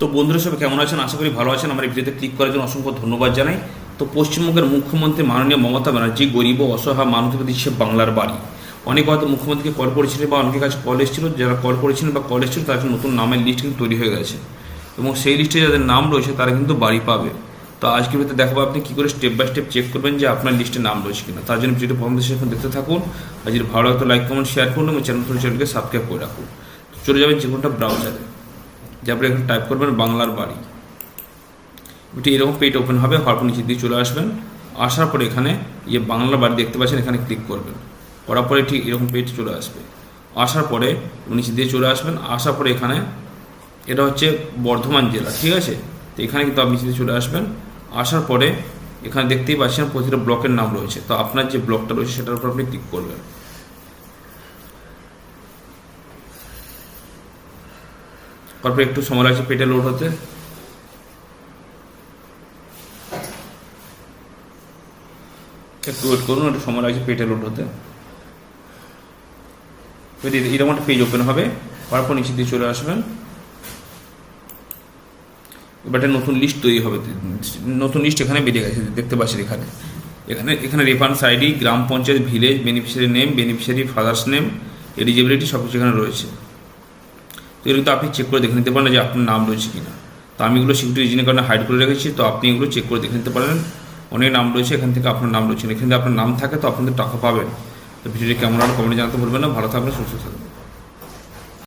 তো বন্ধুরা সবাই কেমন আছেন? আশা করি ভালো আছেন। আমার এই ভিডিওতে ক্লিক করার জন্য অসংখ্য ধন্যবাদ জানাই। তো পশ্চিমবঙ্গের মুখ্যমন্ত্রী মাননীয় মমতা ব্যানার্জি গরিব ও অসহায় মানুষদের দিচ্ছে বাংলার বাড়ি। অনেক হয়তো মুখ্যমন্ত্রীকে কল করেছিলেন বা অনেকের কাছে কল এসেছিল, যারা কল করেছিলেন বা কল এসেছিল তাদের নতুন নামের লিস্ট কিন্তু তৈরি হয়ে গেছে এবং সেই লিস্টে যাদের নাম রয়েছে তারা কিন্তু বাড়ি পাবে। তো আজকের ভিতরে দেখাবো আপনি কী করে স্টেপ বাই স্টেপ চেক করবেন যে আপনার লিস্টে নাম রয়েছে কিনা। তার জন্য ভিডিওটি প্রথম দেশে এখন দেখতে থাকুন। আর যদি ভালো লাগতো লাইক কমেন্ট শেয়ার করুন এবং চ্যানেলকে সাবস্ক্রাইব করে রাখুন। তো চলে যাবেন যে কোনটা ব্রাউজারে, যে আপনি এখানে টাইপ করবেন বাংলার বাড়ি। এটি এরকম পেজ ওপেন হবে, হওয়ার পর নিচে দিয়ে চলে আসবেন। আসার পরে এখানে বাংলার বাড়ি দেখতে পাচ্ছেন, এখানে ক্লিক করবেন। করার পরে ঠিক এরকম পেজ চলে আসবে। আসার পরে নিচে দিয়ে চলে আসবেন। আসার পরে এখানে এটা হচ্ছে বর্ধমান জেলা, ঠিক আছে। তো এখানে কিন্তু আপনি নিচে দিয়ে চলে আসবেন। আসার পরে এখানে দেখতেই পাচ্ছেন প্রতিটা ব্লকের নাম রয়েছে। তো আপনার যে ব্লকটা রয়েছে সেটার উপর আপনি ক্লিক করবেন। তারপরে একটু সময় লাগছে পেজটা লোড হতে। একটু ওয়েট করুন, একটু সময় লাগছে পেজটা লোড হতে। এরকম একটা পেজ ওপেন হবে, তারপর নিচে দিয়ে চলে আসবেন। এবার একটা নতুন লিস্ট তৈরি হবে। নতুন লিস্ট এখানে বেরিয়ে গেছে, দেখতে পাচ্ছেন এখানে এখানে এখানে রেফারেন্স আইডি, গ্রাম panchayat, village, beneficiary name, beneficiary father's name, eligibility সব কিছু এখানে রয়েছে। তো এগুলো তো আপনি চেক করে দেখে নিতে পারেন যে আপনার নাম রয়েছে কিনা। তো আমি এগুলো সিকিউরিটি রিজনের কারণে হাইড করে রেখেছি। তো আপনি এগুলো চেক করে দেখে নিতে পারেন। অনেক নাম রয়েছে, এখান থেকে আপনার নাম রয়েছে, এখানে আপনার নাম থাকে তো আপনাদের টাকা পাবেন। তো ভিডিওটি কেমন হলো কমেন্টে জানাতে ভুলবেন না। ভালো থাকবেন, সুস্থ থাকবেন।